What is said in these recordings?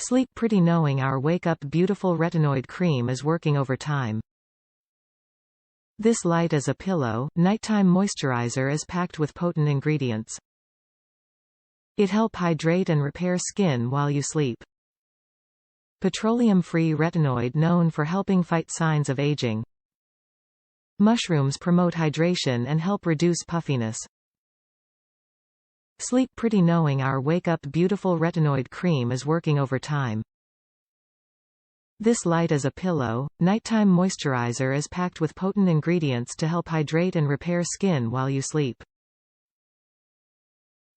Sleep pretty knowing our Wake Up Beautiful Retinoid cream is working overtime. This light as a pillow, nighttime moisturizer is packed with potent ingredients. It help hydrate and repair skin while you sleep. Petroleum-free retinoid known for helping fight signs of aging. Mushrooms promote hydration and help reduce puffiness. Sleep pretty knowing our Wake Up Beautiful Retinoid cream is working overtime. This light as a pillow, nighttime moisturizer is packed with potent ingredients to help hydrate and repair skin while you sleep.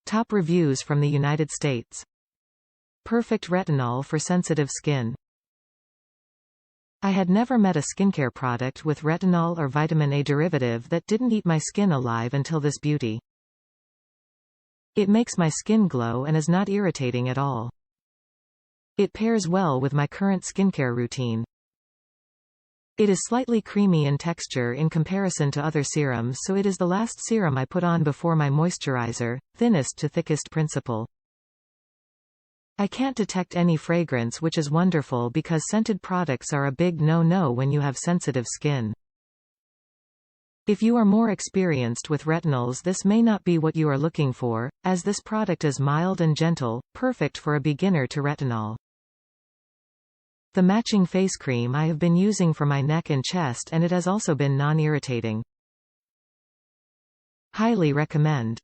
Top reviews from the United States. Perfect retinol for sensitive skin. I had never met a skincare product with retinol or vitamin A derivative that didn't eat my skin alive until this beauty. It makes my skin glow and is not irritating at all. It pairs well with my current skincare routine. It is slightly creamy in texture in comparison to other serums, so it is the last serum I put on before my moisturizer, thinnest to thickest principle. I can't detect any fragrance, which is wonderful because scented products are a big no-no when you have sensitive skin. If you are more experienced with retinols, this may not be what you are looking for, as this product is mild and gentle, perfect for a beginner to retinol. The matching face cream I have been using for my neck and chest, and it has also been non-irritating. Highly recommend.